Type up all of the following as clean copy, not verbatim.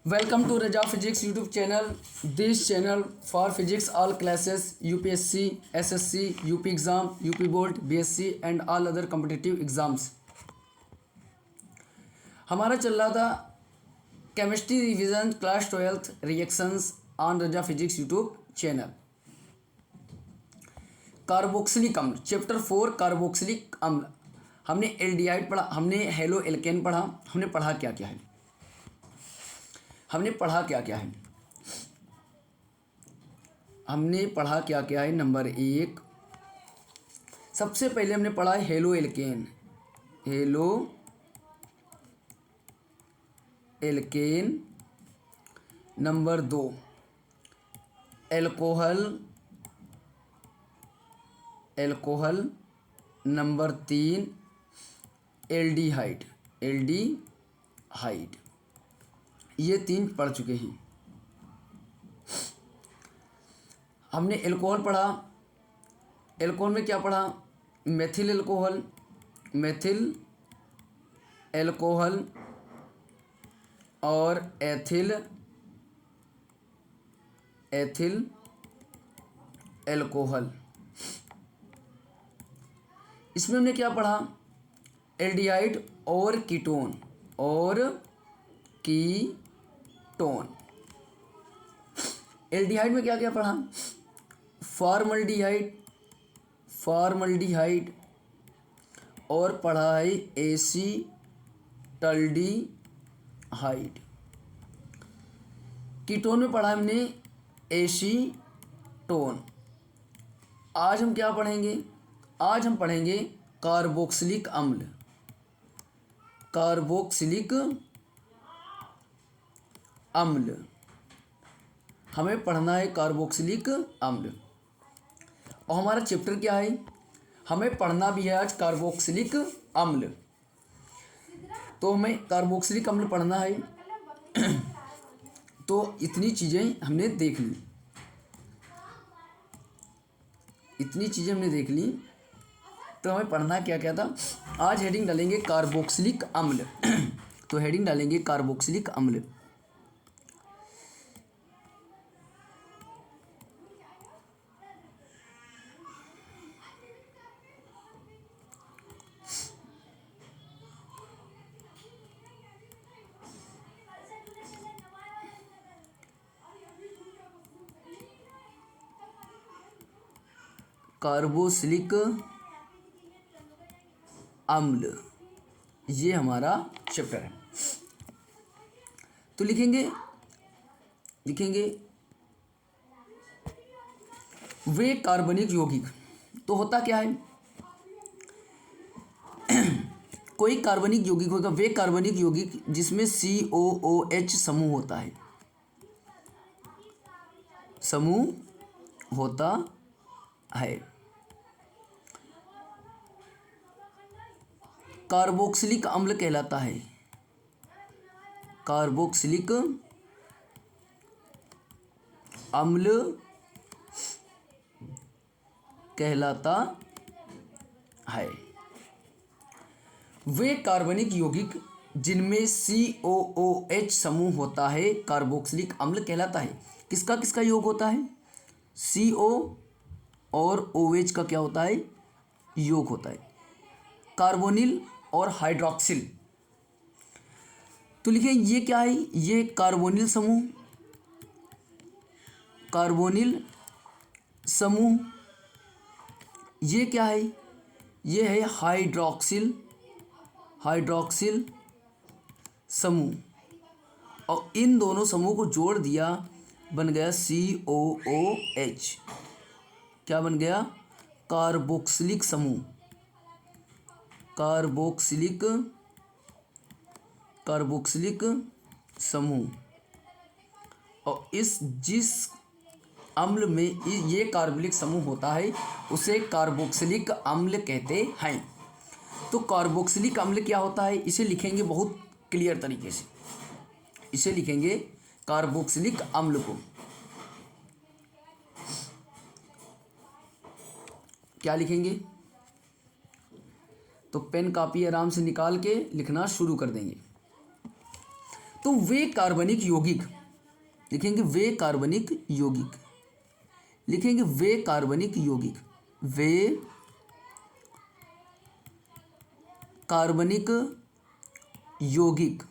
Welcome to Raja Physics YouTube channel. This channel for physics all classes UPSC, SSC, UP exam, UP board, BSc and all other competitive exams. हमारा चल रहा था chemistry revision class 12th reactions on Raza physics YouTube channel. Carboxylic अम्ल chapter 4 carboxylic अम्ल। हमने aldehyde पढ़ा, हमने halo alkane पढ़ा। हमने पढ़ा क्या क्या है नंबर 1 सबसे पहले हमने पढ़ा है halo alkane. Number 2 alcohol. Number 3 aldehyde. ये 3 पढ़ चुके हैं। हमने एल्कोहल पढ़ा। एल्कोहल में क्या पढ़ा? मेथिल एल्कोहल और एथिल एल्कोहल। इसमें हमने क्या पढ़ा? एल्डिहाइड और कीटोन एल्डिहाइड में क्या क्या पढ़ा? फॉर्मल्डिहाइड और पढ़ा है एसीटल्डिहाइड। कीटोन में पढ़ा हमने एसीटोन। आज हम क्या पढ़ेंगे? आज हम पढ़ेंगे कार्बोक्सिलिक अम्ल। हमें पढ़ना है कार्बोक्सिलिक अम्ल। और हमारा चैप्टर क्या है? हमें पढ़ना भी है आज कार्बोक्सिलिक अम्ल। तो हमें कार्बोक्सिलिक अम्ल पढ़ना है। तो इतनी चीज़ें हमने देख ली। तो हमें पढ़ना क्या क्या था? आज हेडिंग डालेंगे कार्बोक्सिलिक अम्ल। तो हेडिंग डालेंगे कार्बोक्सिलिक अम्ल। कार्बोक्सिलिक अम्ल ये हमारा चैप्टर है। तो लिखेंगे वे कार्बनिक यौगिक। तो होता क्या है? कोई कार्बनिक यौगिक होगा, वे कार्बनिक यौगिक जिसमें COOH समूह होता है। कार्बोक्सिलिक अम्ल कहलाता है। कार्बोक्सिलिक अम्ल कहलाता है वे कार्बनिक यौगिक जिनमें COOH समूह होता है कार्बोक्सिलिक अम्ल कहलाता है। किसका किसका योग होता है? CO और OH का क्या होता है? योग होता है। कार्बोनिल और हाइड्रोक्सिल। तो लिखिए ये क्या है? ये कार्बोनिल समूह। ये क्या है? ये है हाइड्रोक्सिल समूह। और इन दोनों समूह को जोड़ दिया, बन गया COOH। क्या बन गया? कार्बोक्सिलिक समूह। और जिस अम्ल में ये कार्बोक्सिलिक समूह होता है उसे कार्बोक्सिलिक अम्ल कहते हैं। तो कार्बोक्सिलिक अम्ल क्या होता है? इसे लिखेंगे बहुत क्लियर तरीके से। इसे लिखेंगे कार्बोक्सिलिक अम्ल को क्या लिखेंगे? तो पेन कापी आराम से निकाल के लिखना शुरू कर देंगे। तो वे कार्बनिक यौगिक, लिखेंगे वे कार्बनिक यौगिक, लिखेंगे वे कार्बनिक यौगिक, वे कार्बनिक यौगिक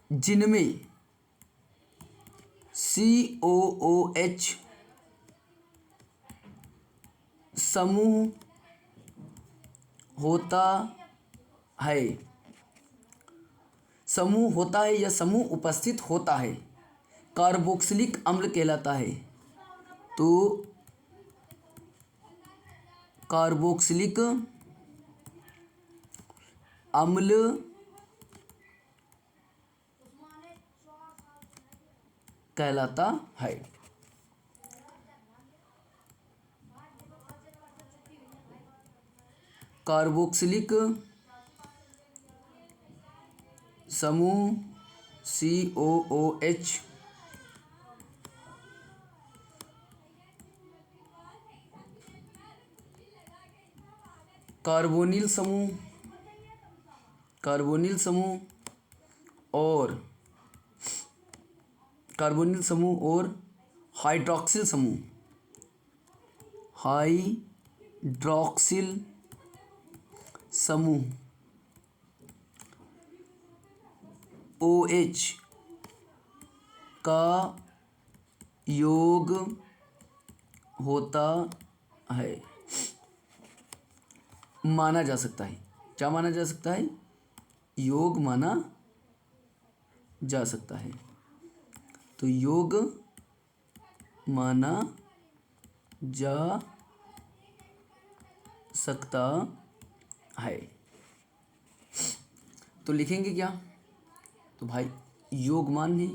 जिनमें COOH समूह होता है, समूह होता है या समूह उपस्थित होता है, कार्बोक्सिलिक अम्ल कहलाता है। तो कार्बोक्सिलिक अम्ल कहलाता है। कार्बोक्सिलिक समूह COOH कार्बोनिल समूह, कार्बोनिल समूह और कार्बोनिल समूह और हाइड्रॉक्सिल समूह, हाइड्रॉक्सिल समूह OH का योग होता है, माना जा सकता है। क्या माना जा सकता है? योग माना जा सकता है। तो योग माना जा सकता है। तो लिखेंगे क्या? तो भाई योग मान है,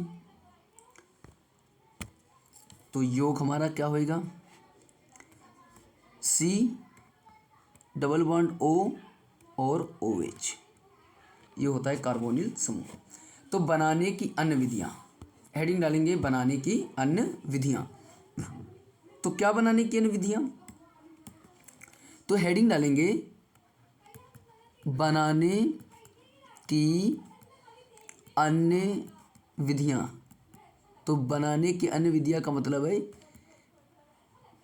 तो योग हमारा क्या होएगा? C डबल बॉन्ड O और OH, ये होता है कार्बोनिल समूह। तो बनाने की अन्य विधियाँ, हेडिंग डालेंगे बनाने की अन्य विधियाँ। तो क्या बनाने की अन्य विधियाँ? तो हेडिंग डालेंगे बनाने की अन्य विधियाँ। तो बनाने की अन्य विधियाँ का मतलब है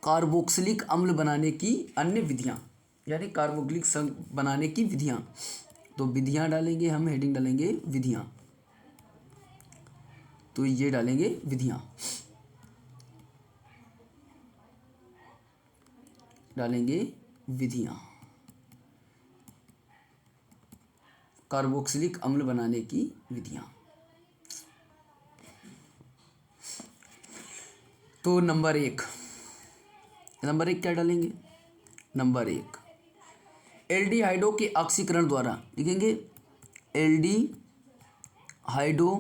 कार्बोक्सिलिक अम्ल बनाने की अन्य विधियाँ, यानी कार्बोक्सिलिक बनाने की विधियाँ। तो विधियाँ डालेंगे हम, हेडिंग डालेंगे विधियाँ। तो ये डालेंगे विधियाँ, डालेंगे विधियाँ, कार्बोक्सिलिक अम्ल बनाने की विधियाँ। तो नंबर एक क्या डालेंगे? नंबर 1 एल्डिहाइडो के ऑक्सीकरण द्वारा, लिखेंगे एल्डिहाइडो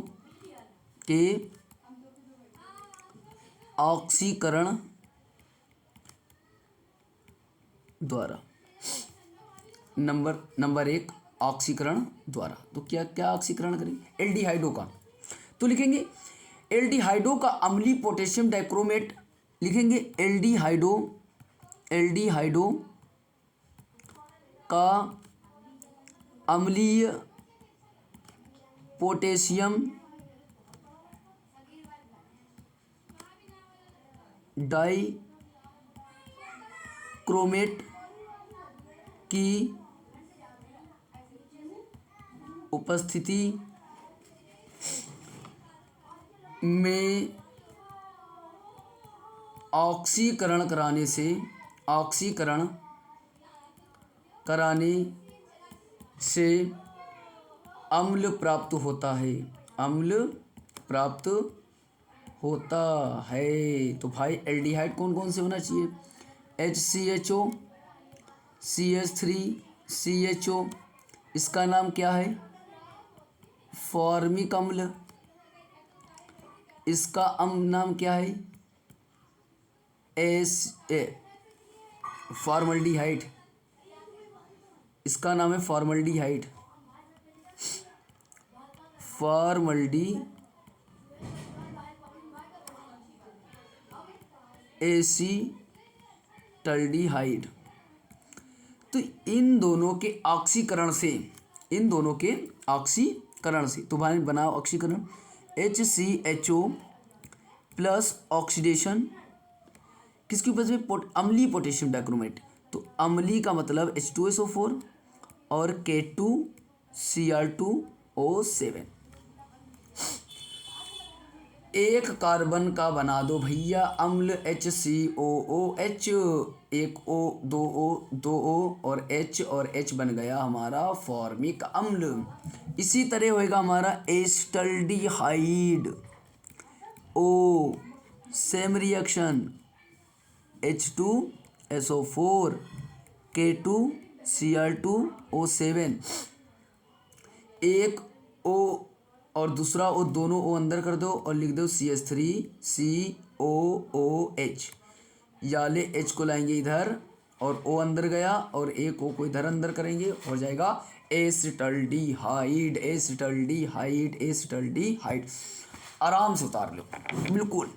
के ऑक्सीकरण द्वारा। नंबर 1 ऑक्सीकरण द्वारा। तो क्या क्या ऑक्सीकरण करेंगे? एल्डिहाइडो का। तो लिखेंगे एल्डिहाइडो का अम्लीय पोटेशियम डाइक्रोमेट, लिखेंगे एल्डिहाइडो का अम्लीय पोटेशियम डाइक्रोमेट की उपस्थिति में ऑक्सीकरण कराने से अम्ल प्राप्त होता है, अम्ल प्राप्त होता है। तो भाई एल्डिहाइड कौन कौन से होना चाहिए? HCHO, CH3CHO, इसका नाम क्या है? फॉर्मिक अम्ल। इसका नाम क्या है? फॉर्मल्डिहाइड। इसका नाम है फॉर्मल्डिहाइड, एसिटल्डिहाइड। तो इन दोनों के ऑक्सीकरण से, इन दोनों के ऑक्सीकरण करण से, तो भाई बनाओ ऑक्सीकरण HCHO प्लस ऑक्सीडेशन किसके ऊपर से, अम्लीय पोटेशियम डाइक्रोमेट। तो अम्लीय का मतलब H2SO4 और K2Cr2O7। एक कार्बन का बना दो भैया अम्ल HCOOH, एक O, दो O और H बन गया हमारा फॉर्मिक अम्ल। इसी तरह होएगा हमारा acetaldehyde O, same reaction H2SO4 K2Cr2O7, एक O और दूसरा O, दोनों O अंदर कर दो और लिख दो CH3COOH। या ले H को लाएंगे इधर और O अंदर गया और एक O को इधर अंदर करेंगे, हो जाएगा एसिटल्डिहाइड। एसिटल्डिहाइड एसिटल्डिहाइड आराम से उतार लो बिल्कुल।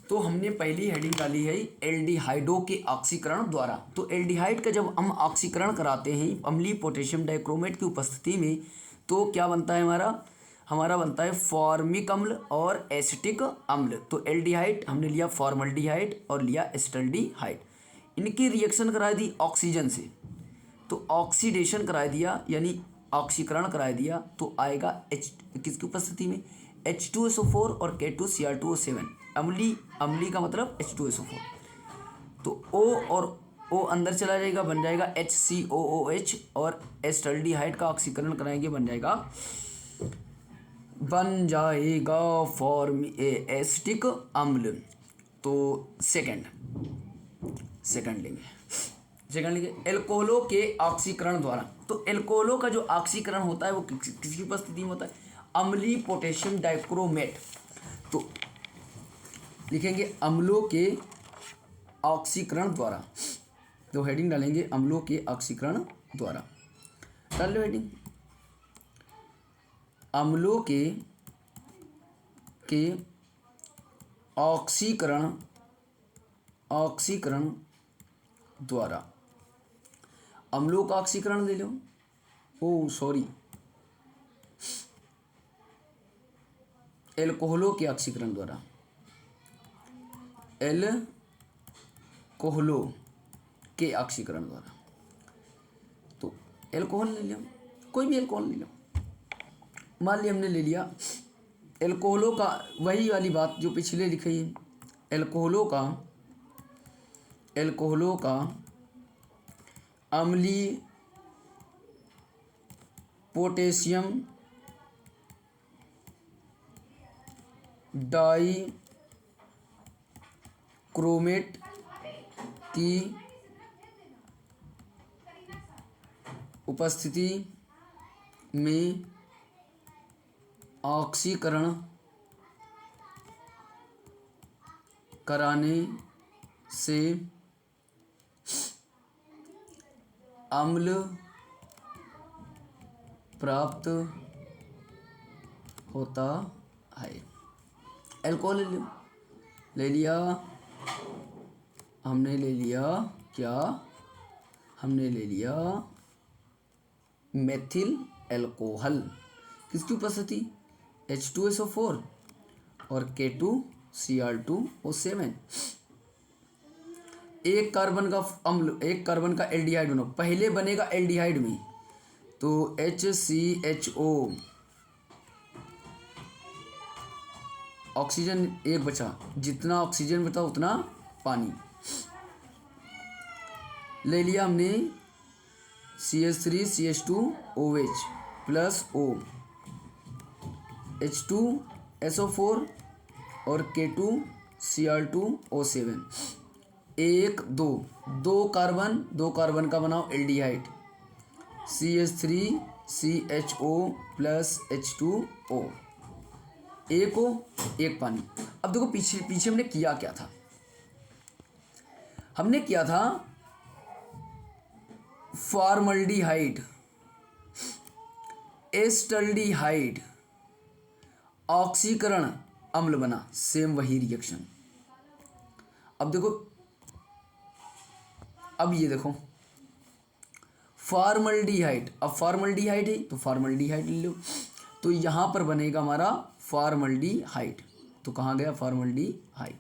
तो हमने पहली हेडिंग डाली है एल्डिहाइडों के ऑक्सीकरण द्वारा। तो एल्डिहाइड का जब हम ऑक्सीकरण कराते हैं अम्लीय पोटेशियम डाइक्रोमेट की उपस्थिति में, तो क्या बनता है हमारा बनता है फॉर्मिक अम्ल और एसिटिक अम्ल। तो एल्डिहाइड हमने लिया फॉर्मल्डिहाइड और लिया एस्टल्डिहाइड, इनकी रिएक्शन करा दी ऑक्सीजन से, तो ऑक्सीडेशन करा दिया यानी ऑक्सीकरण करा दिया, तो आएगा किसकी उपस्थिति में H2SO4 और K2Cr2O7। अम्ली का मतलब H2SO4, तो O और O अंदर चला जाएगा, बन जाएगा HCOOH और एस्टल्डिहाइड का ऑक्सीकरण कराएंगे, बन जाएगा एसिटिक अम्ल। तो सेकंड लेंगे एल्कोहलों के ऑक्सीकरण द्वारा। तो एल्कोहलों का जो ऑक्सीकरण होता है वो किसकी उपस्थिति में होता है, अम्लीय पोटेशियम डाइक्रोमेट। तो लिखेंगे अम्लों के ऑक्सीकरण द्वारा, तो हेडिंग डालेंगे अम्लों के ऑक्सीकरण द्वारा। डाल लो हेडिंग अम्लों के ऑक्सीकरण द्वारा। अम्लों का ऑक्सीकरण ले लो, ओ सॉरी एल्कोहलों के ऑक्सीकरण द्वारा। एल्कोहलों के ऑक्सीकरण द्वारा, तो एल्कोहल ले लिया, कोई भी एल्कोहल ले लो। मान लिया हमने ले लिया एल्कोहलों का, वही वाली बात जो पिछले लिखी है, एल्कोहलों का अम्लीय पोटेशियम डाइक्रोमेट की उपस्थिति में ऑक्सीकरण कराने से अम्ल प्राप्त होता है। एल्कोहल ले लिया हमने, ले लिया क्या, हमने ले लिया मेथिल एल्कोहल, किसकी उपस्थिति H2SO4 और K2Cr2O7। एक कार्बन का अम्ल, एक कार्बन का एल्डिहाइड बनाओ, पहले बनेगा एल्डिहाइड में, तो HCHO, ऑक्सीजन एक बचा, जितना ऑक्सीजन बचा उतना पानी ले लिया हमने, CH3CH2OH प्लस O, H2SO4 और K2Cr2O7, एक दो कार्बन का बनाओ एल्डिहाइड, CH3CHO प्लस H2O, एक O एक पानी। अब देखो पीछे हमने किया क्या था, हमने किया था फॉर्मल्डिहाइड, एस्टल्डिहाइड, ऑक्सीकरण अम्ल बना, सेम वही रिएक्शन। अब देखो, अब ये देखो फॉर्मल्डिहाइड, अब फॉर्मल्डिहाइड है तो फॉर्मल्डिहाइड ले लो, तो यहाँ पर बनेगा हमारा फॉर्मल्डिहाइड। तो कहाँ गया फॉर्मल्डिहाइड,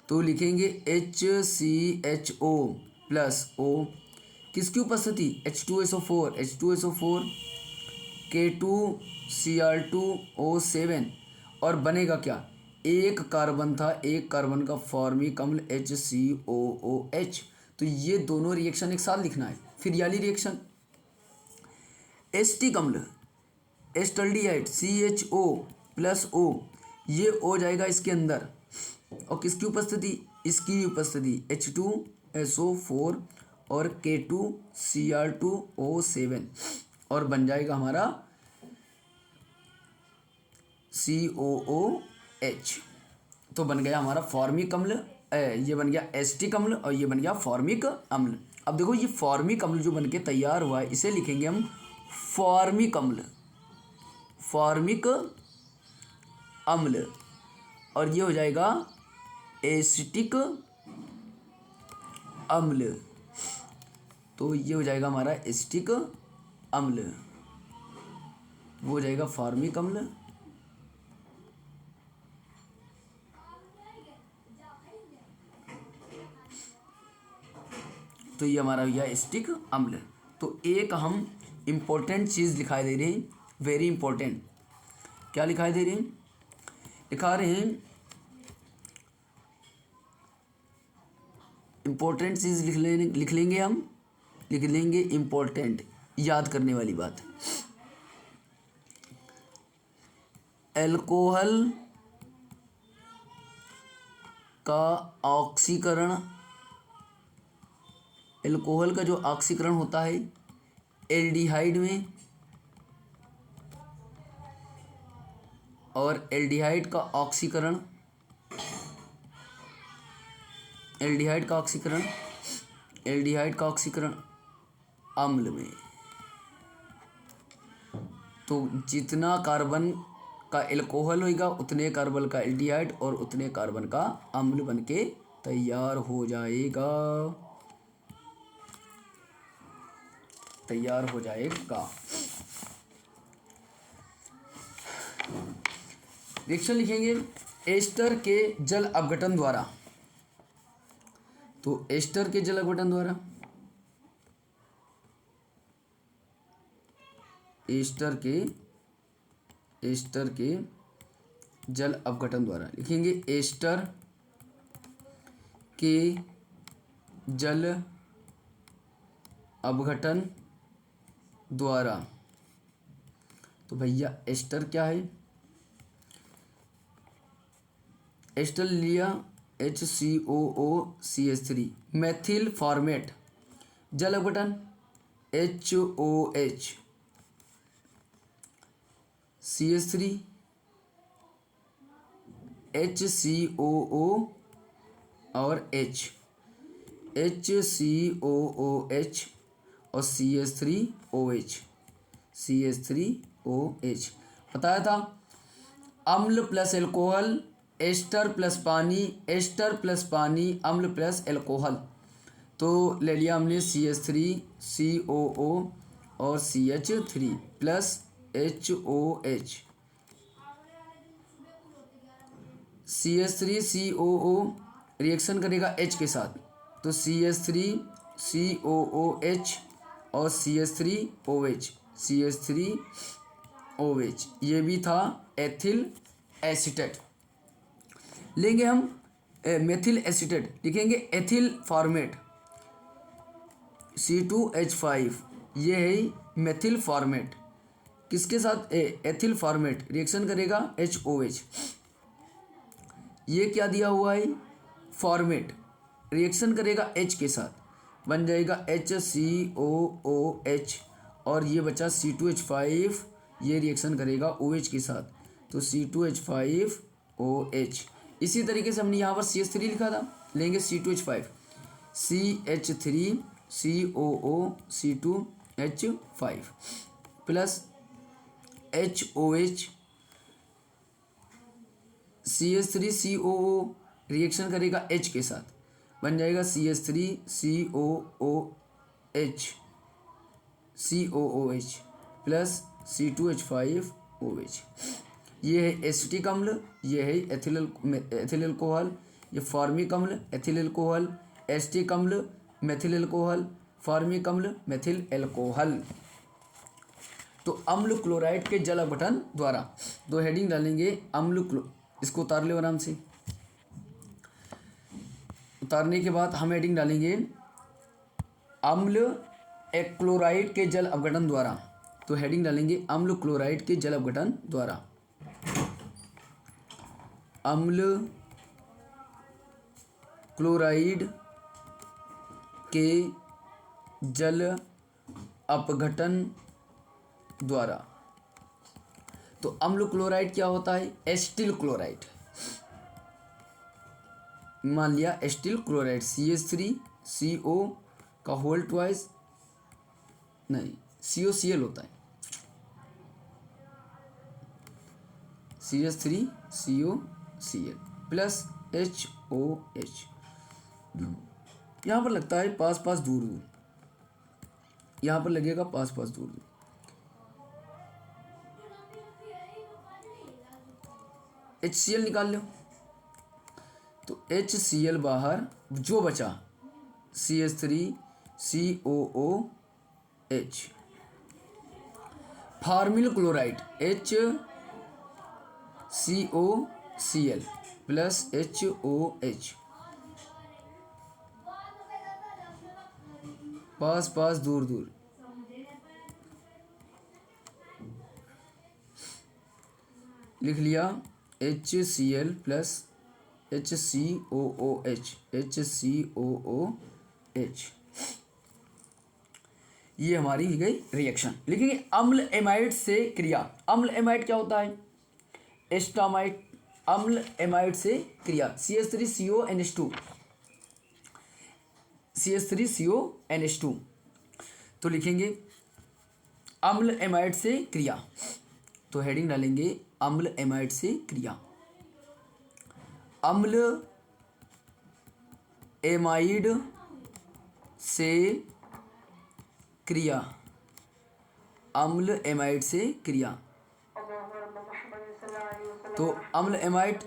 तो लिखेंगे HCHO प्लस O, किसकी उपस्थिति H2SO4, H2SO4 K2Cr2O7, और बनेगा क्या, एक कार्बन था, एक कार्बन का फॉर्मिक अम्ल HCOOH। तो ये दोनों रिएक्शन एक साथ लिखना है। फिर याली रिएक्शन एस्टिक अम्ल एस्टल्डिहाइड CHO प्लस O, ये हो जाएगा इसके अंदर, और किसकी उपस्थिति, इसकी उपस्थिति H2SO4 और K2Cr2O7, और बन जाएगा हमारा COOH। तो बन गया हमारा फॉर्मिक अम्ल, ये बन गया एस्टिक अम्ल और ये बन गया फॉर्मिक अम्ल। अब देखो ये फॉर्मिक अम्ल जो बनके तैयार हुआ है इसे लिखेंगे हम फॉर्मिक अम्ल, फॉर्मिक अम्ल, और ये हो जाएगा एसिटिक अम्ल। तो ये हो जाएगा हमारा एसिटिक अम्ल, वो हो जाएगा फॉर्मिक अम्ल, तो ये हमारा हो गया एसिटिक अम्ल। तो एक हम इम्पोर्टेंट चीज़ दिखाई दे रही हैं, वेरी इंपॉर्टेंट, क्या लिखाई दे रही हैं, लिखा रहे हैं इम्पोर्टेंट चीज़ लिख लेंगे हम, लिख लेंगे इम्पोर्टेंट, याद करने वाली बात। एल्कोहल का ऑक्सीकरण, एल्कोहल का जो ऑक्सीकरण होता है एल्डिहाइड में, और एल्डिहाइड का ऑक्सीकरण, एल्डिहाइड का ऑक्सीकरण, एल्डिहाइड का ऑक्सीकरण अम्ल में। तो जितना कार्बन का एल्कोहल होगा उतने कार्बन का एल्डिहाइड और उतने कार्बन का अम्ल बनके तैयार हो जाएगा, तैयार हो जाएगा। रिएक्शन लिखेंगे एस्टर के जल अपघटन द्वारा, तो एस्टर के जल अपघटन द्वारा, एस्टर के जल अपघटन द्वारा लिखेंगे एस्टर के जल अपघटन द्वारा। तो भैया एस्टर क्या है, एस्टर लिया HCOOCH3, मेथिल फॉर्मेट, जल अपघटन HOH CH3 HCOO और H, HCOOH और CH3OH बताया था। अम्ल प्लस एल्कोहल, एस्टर प्लस पानी, एस्टर प्लस पानी, अम्ल प्लस एल्कोहल, तो ले लिया हमने CH3COO और CH3 plus HOH, CH3COO reaction करेगा H के साथ, तो CH3COOH और CH3OH ये भी था एथिल एसीटेट। लेंगे हम मेथिल एसीटेट, लिखेंगे एथिल फॉर्मेट C2H5, ये है मेथिल फॉर्मेट, किसके साथ एथिल फॉर्मेट रिएक्शन करेगा HOH, ये क्या दिया हुआ है फॉर्मेट, रिएक्शन करेगा H के साथ, बन जाएगा HCOOH, और ये बचा C2H5, ये रिएक्शन करेगा OH के साथ, तो C2H5OH। इसी तरीके से हमने यहाँ पर CH3 लिखा था, लेंगे C2H5 CH3COO C2H5 plus HOH, CH3COO reaction करेगा H के साथ, बन जाएगा CH3COOH, COOH प्लस C2H5OH। ये है एसिटिक अम्ल, ये है एथिल अल्कोहल, ये फॉर्मिक अम्ल एथिल अल्कोहल, एसिटिक अम्ल मेथिल अल्कोहल, फॉर्मिक अम्ल मेथिल अल्कोहल। तो अम्ल क्लोराइड के जल अपघटन द्वारा, दो हेडिंग डालेंगे इसको उतार लो आराम से। उतारने के बाद हम हेडिंग डालेंगे अम्ल क्लोराइड के जल अपघटन द्वारा। तो हेडिंग डालेंगे अम्ल क्लोराइड के जल अपघटन द्वारा। अम्ल क्लोराइड के जल अपघटन द्वारा। तो अम्ल क्लोराइड क्या होता है? Acetyl chloride. मान लिया एस्टिल क्लोराइड CH3CO का होल ट्वाइस, नहीं COCl होता है, CH3COCl प्लस HOH। यहाँ पर लगता है पास पास दूर दूर, यहाँ पर लगेगा पास पास दूर दूर। HCl निकाल लो। तो HCl बाहर, जो बचा CH3COOH। Formal chloride HCOCl plus HOH। पास पास दूर दूर। लिख लिया HCl प्लस HCOOH। ये हमारी ही गई रिएक्शन। लिखेंगे अम्ल एमाइड से क्रिया। अम्ल एमाइड क्या होता है? एस्टामाइड। अम्ल एमाइड से क्रिया CH3CONH2। तो लिखेंगे अम्ल एमाइड से क्रिया। तो हेडिंग डालेंगे अम्ल एमाइड से क्रिया। अम्ल एमाइड से क्रिया। अम्ल एमाइड से क्रिया। तो अम्ल एमाइड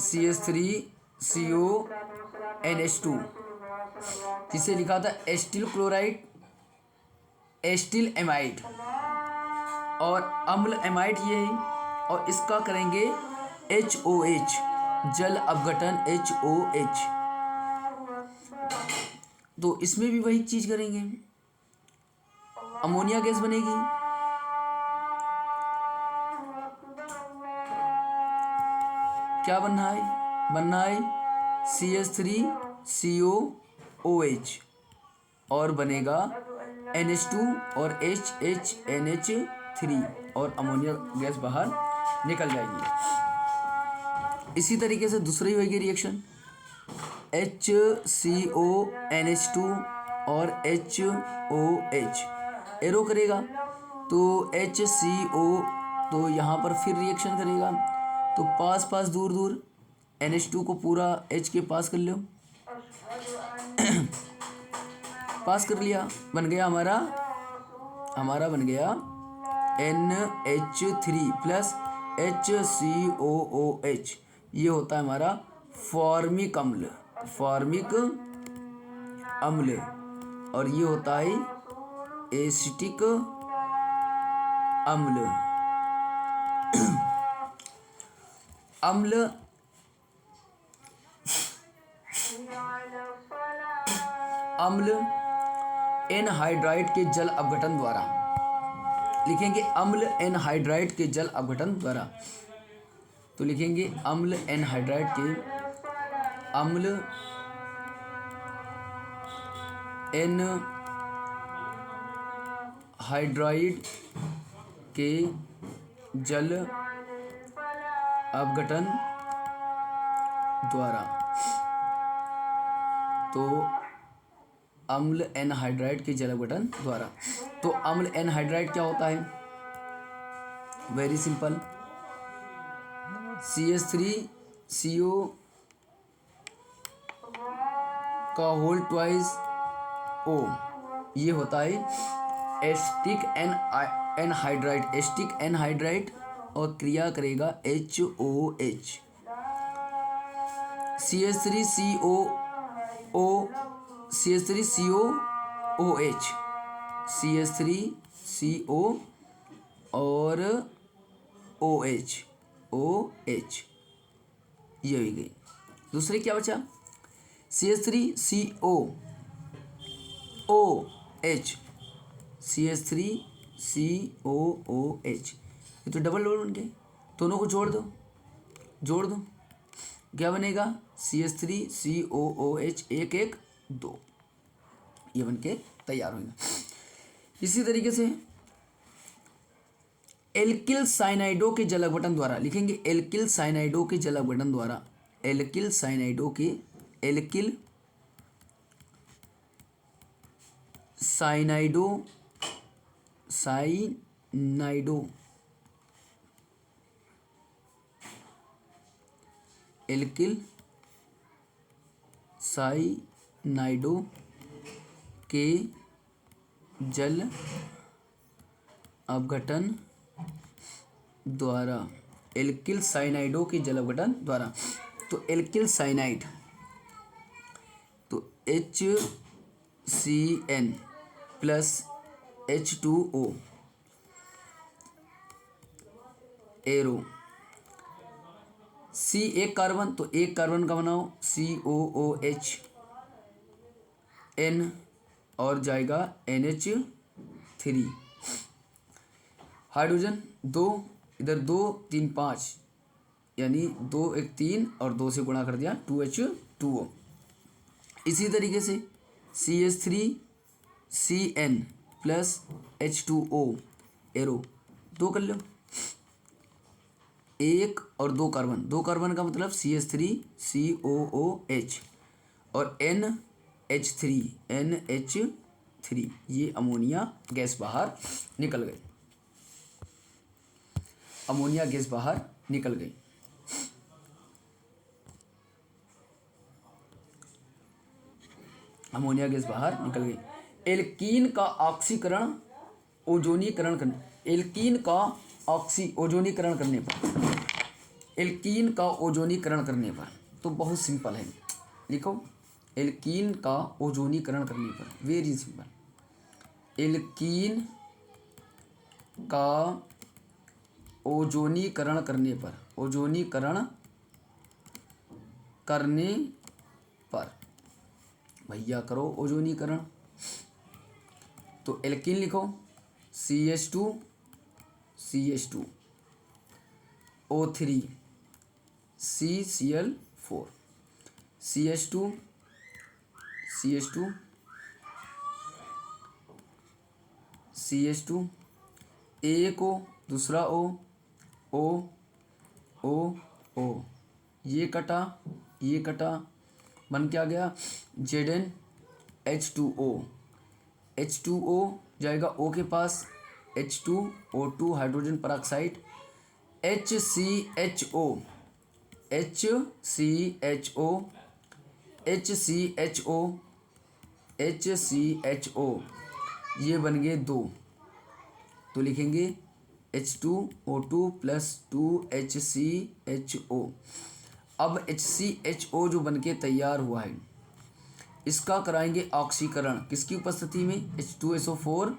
CH3CONH2, जिसे लिखा था एस्टिल क्लोराइड, एस्टिल एमाइड, और अम्ल एमाइड ये है, और इसका करेंगे HOH, जल अपघटन HOH। तो इसमें भी वही चीज करेंगे, अमोनिया गैस बनेगी। क्या बनना है? बनना है CH3COOH, और बनेगा NH2 और HNH3, और अमोनिया गैस बाहर निकल जाएगी। इसी तरीके से दूसरी होगी रिएक्शन HCONH2 और HOH। एरो करेगा तो HCO, तो यहाँ पर फिर रिएक्शन करेगा, तो पास पास दूर दूर। NH2 को पूरा H के पास कर लो। पास कर लिया, बन गया हमारा बन गया NH3 प्लस HCOOH। ये होता है हमारा फॉर्मिक अम्ल, और ये होता है एसिटिक अम्ल। अम्ल एनहाइड्राइड के जल अपघटन द्वारा। लिखेंगे अम्ल एनहाइड्राइड के जल अपघटन द्वारा। तो लिखेंगे अम्ल एनहाइड्राइड के जल अपघटन द्वारा। तो अम्ल एनहाइड्राइड के जल अपघटन द्वारा। तो अम्ल एनहाइड्राइड क्या होता है? वेरी सिंपल, CH3CO का होल ट्वाइस O, ये होता है एस्टिक एनहाइड्राइड, एस्टिक एनहाइड्राइड, और क्रिया करेगा HOH, CH3CO, CH3COOH, CH3CO और OH, ये हो गई। दूसरे क्या बचा? CH3COOH, CH3COOH, ये तो डबल डबल बन गए। दोनों को जोड़ दो, जोड़ दो, क्या बनेगा? CH3COOH, 1 1 2, ये बन के तैयार होगा। इसी तरीके से एल्किल साइनाइडों के जल अपघटन द्वारा लिखेंगे, एल्किल साइनाइडों के जल अपघटन द्वारा, एल्किल साइनाइडों के, एल्किल साइनाइडो, साइनाइडो, एल्किल साइनाइडो के जल अपघटन द्वारा, एल्किल साइनाइडों के जल अपघटन द्वारा। तो एल्किल साइनाइड, तो HCN plus H2O, arrow, C एक कार्बन, तो एक कार्बन का बनाओ COOH, N और जाएगा NH3, हाइड्रोजन 2, इधर 2 3 5, यानी 2 1 3 और 2 से गुणा कर दिया 2H2O। इसी तरीके से CH3CN प्लस H2O, एरो, 2 कर लो, 1 और 2 कार्बन, 2 कार्बन का मतलब CH3COOH और NH3, ये अमोनिया गैस बाहर निकल गई, अमोनिया गैस बाहर निकल गई। अमोनिया गैस बाहर निकल गई। एल्कीन का ऑक्सीकरण ओजोनीकरण करने, एल्कीन का ओजोनीकरण करने पर, एल्कीन का ओजोनीकरण करने पर, तो बहुत सिंपल है, लिखो, एल्कीन का ओजोनीकरण करने पर, वेरी सिंपल, एल्कीन का ओजोनीकरण करने पर, ओजोनीकरण करने पर, भैया करो ओजोनीकरण, तो एल्कीन लिखो CH2 O3 CCl4, CH2 एक O, दूसरा O, ये कटा, ये कटा, बन क्या गया H2O जाएगा O के पास, H2O2 हाइड्रोजन परऑक्साइड, HCHO, ये बन गए 2, तो लिखेंगे H2O2 प्लस 2HCHO। अब HCHO जो बनके तैयार हुआ है, इसका कराएंगे ऑक्सीकरण, किसकी उपस्थिति में? H2SO4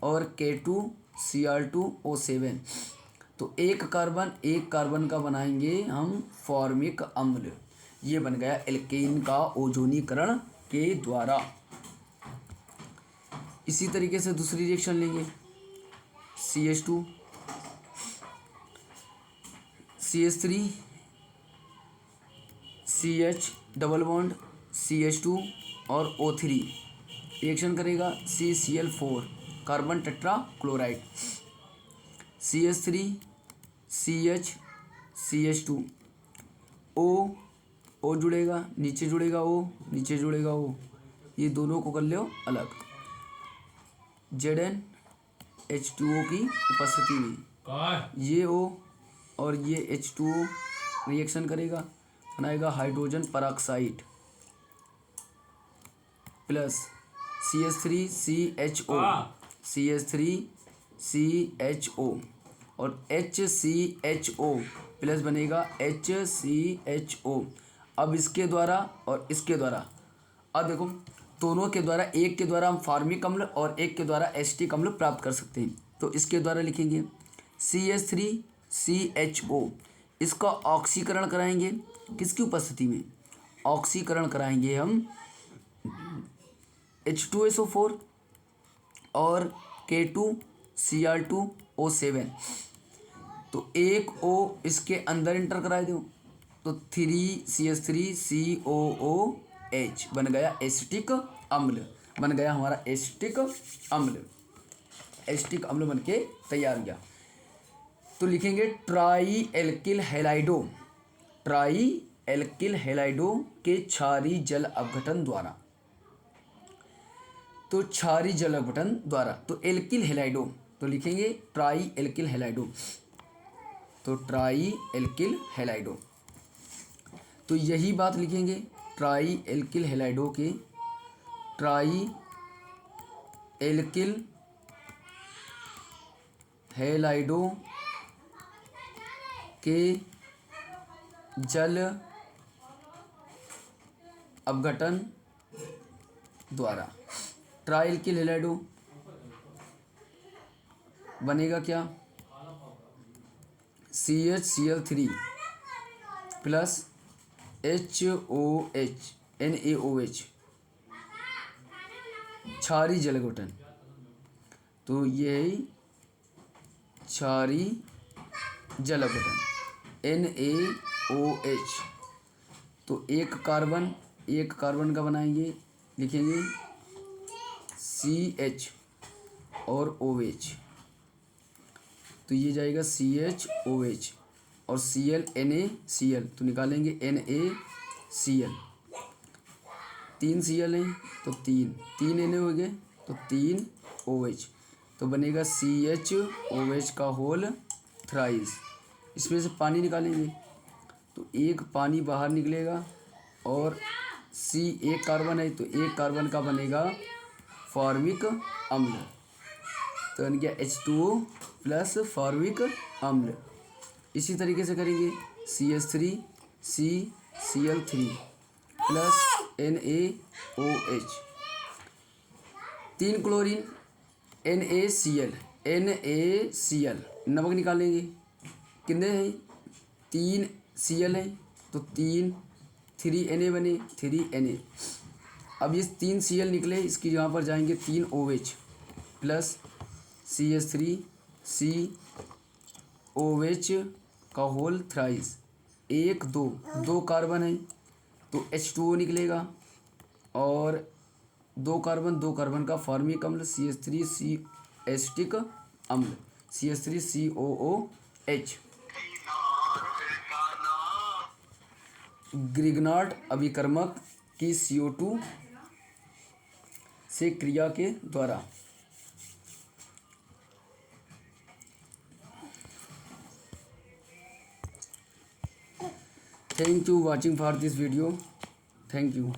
और K2Cr2O7, तो एक कार्बन का बनाएंगे हम फॉर्मिक अम्ल, ये बन गया एल्केन का ओजोनीकरण के द्वारा। इसी तरीके से दूसरी रिएक्शन लेंगे, CH2 CH3 CH double bond CH2 और O3 रिएक्शन करेगा CCl4 carbon tetra chloride, CH3 CH CH2 O जुड़ेगा, नीचे जुड़ेगा O, नीचे जुड़ेगा O, ये दोनों को कर लो अलग, ZnH2O की उपस्थिति में ये O और ये H2O रिएक्शन करेगा, बनाएगा hydrogen peroxide plus CH3CHO, CH3CHO और HCHO प्लस बनेगा HCHO। अब इसके द्वारा और इसके द्वारा, अब देखो दोनों के द्वारा, एक के द्वारा हम फार्मिक अम्ल और एक के द्वारा एसिटिक अम्ल प्राप्त कर सकते हैं। तो इसके द्वारा लिखेंगे CH3CHO, इसका ऑक्सीकरण कराएंगे किसकी उपस्थिति में? ऑक्सीकरण कराएंगे हम H2SO4 और K2Cr2O7। तो एक O इसके अंदर इंटर करा दो तो 3CH3COOH बन गया एसिटिक अम्ल, बन गया हमारा एसिटिक अम्ल। एसिटिक अम्ल बन के तैयार हो गया। तो लिखेंगे ट्राई एल्किल हैलाइडो, ट्राई एल्किल हैलाइडो के क्षारीय जल अपघटन द्वारा। तो क्षारीय जल अपघटन द्वारा, तो एल्किल हैलाइडो, तो लिखेंगे ट्राई एल्किल हैलाइडो, तो ट्राई एल्किल हैलाइडो। तो यही बात लिखेंगे ट्राई एल्किल हैलाइडो के, ट्राई एल्किल हैलाइडो के जल अपघटन द्वारा। ट्राई एल्किल हैलाइडो बनेगा क्या? CHCl3 प्लस HOH NaOH, क्षारीय जल अपघटन। तो यही क्षारीय जल अपघटन NaOH। तो एक कार्बन का बनाएंगे, लिखेंगे CH और OH, तो ये जाएगा CHOH और Cl NaCl, तो निकालेंगे NaCl। 3 Cl हैं तो 3 Na हो गए, तो 3 OH, तो बनेगा CHOH का होल थ्राइस। इसमें से पानी निकालेंगे तो एक पानी बाहर निकलेगा और एक कार्बन है तो एक कार्बन का बनेगा फॉर्मिक अम्ल, तो बन गया H2O प्लस फॉर्मिक अम्ल। इसी तरीके से करेंगे CH3CCl3 plus NaOH, 3 chlorine NaCl, नमक निकालेंगे, कितने हैं? 3 Cl हैं तो 3 Na बने, 3 Na। अब ये 3 Cl निकले, इसकी यहाँ पर जाएंगे 3 OH प्लस CH3COH का होल थ्राइस, 1 2 कार्बन है तो H2O निकलेगा और 2 कार्बन का फॉर्मिक अम्ल CH3C एसिटिक अम्ल CH3COOH। ग्रिग्नार्ड अभिकर्मक की CO2 से क्रिया के द्वारा। Thank you watching for this video. Thank you.